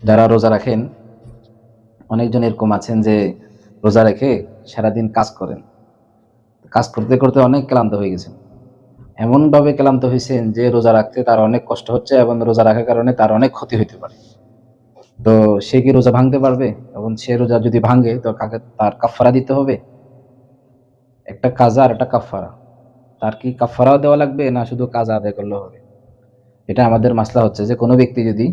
যারা রোজা রাখেন, অনেকজন এরকম আছেন যে রোজা রেখে সারাদিন কাজ করেন, কাজ করতে করতে অনেক ক্লান্ত হয়ে গেছেন। এমন ভাবে ক্লান্ত হয়েছেন যে রোজা রাখতে তার অনেক কষ্ট হচ্ছে এবং রোজা রাখার কারণে তার অনেক ক্ষতি হইতে পারে। তো সে কি রোজা ভাঙতে পারবে? এবং সে রোজা যদি ভাঙে তো তার কাফারা দিতে হবে। একটা কাজা আর একটা কাফারা। তার কি কাফারাও দেওয়া লাগবে না শুধু কাজা আদায় করলে হবে? এটা আমাদের মাসলা হচ্ছে যে কোনো ব্যক্তি যদি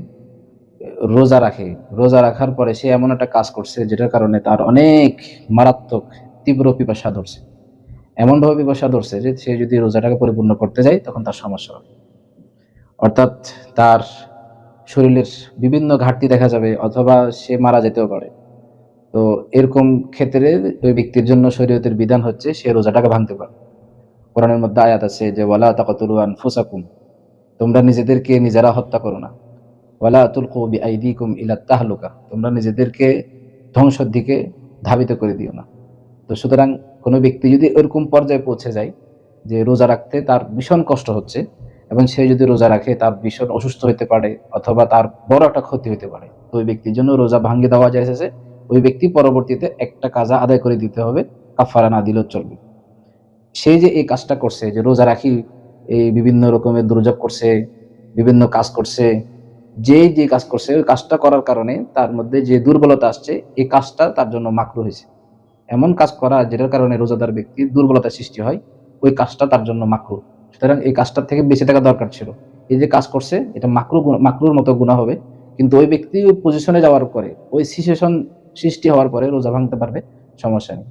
রোজা রাখে, রোজা রাখার পরে সে এমন একটা কাজ করছে যেটার কারণে তার অনেক মারাত্মক তীব্র পিপাসা ধরছে, এমন ভাবে পিপাসা ধরছে যে সে যদি রোজাটাকে পরিপূর্ণ করতে যায় তখন তার সমস্যা হবে। অর্থাৎ তার শরীরের বিভিন্ন ঘাটতি দেখা যাবে অথবা সে মারা যেতেও পারে। তো এরকম ক্ষেত্রে ওই ব্যক্তির জন্য শরীয়তের বিধান হচ্ছে সে রোজাটাকে ভাঙতে পারে। কোরআনের মধ্যে আয়াত আছে যে ওয়ালা তাকাতুলু আনফুসাকুম, তোমরা নিজেদেরকে নিজেরা হত্যা করো না। ওয়ালা তুলকু বিআইদিকুম ইলা তাহলুকা, তোমরা নিজেদেরকে ধ্বংসের দিকে ধাবিত করে দিও না। তো সুতরাং কোনো ব্যক্তি যদি এরকম পর্যায়ে পৌঁছে যায় যে রোজা রাখতে তার ভীষণ কষ্ট হচ্ছে এবং সে যদি রোজা রাখে তার ভীষণ অসুস্থ হতে পারে অথবা তার বড় একটা ক্ষতি হতে পারে, তো ওই ব্যক্তির জন্য রোজা ভাঙ্গিয়ে দেওয়া যায় যে ওই ব্যক্তি পরবর্তীতে একটা কাজা আদায় করে দিতে হবে, কাফারা না দিলেও চলবে। সে যে এই কাজটা করছে যে রোজা রাখি, এই বিভিন্ন রকমের দুর্যোগ করছে, বিভিন্ন কাজ করছে, যে কাজ করছে ওই কাজটা করার কারণে তার মধ্যে যে দুর্বলতা আসছে, এই কাজটা তার জন্য মাকরুহ হয়েছে। এমন কাজ করা যেটার কারণে রোজাদার ব্যক্তির দুর্বলতা সৃষ্টি হয়, ওই কাজটা তার জন্য মাকরুহ। সুতরাং এই কাজটার থেকে বেঁচে থাকা দরকার ছিল। এই যে কাজ করছে এটা মাকরুর মতো গুনাহ হবে, কিন্তু ওই ব্যক্তি ওই পজিশনে যাওয়ার পরে, ওই সিচুয়েশন সৃষ্টি হওয়ার পরে রোজা ভাঙতে পারবে, সমস্যা নেই।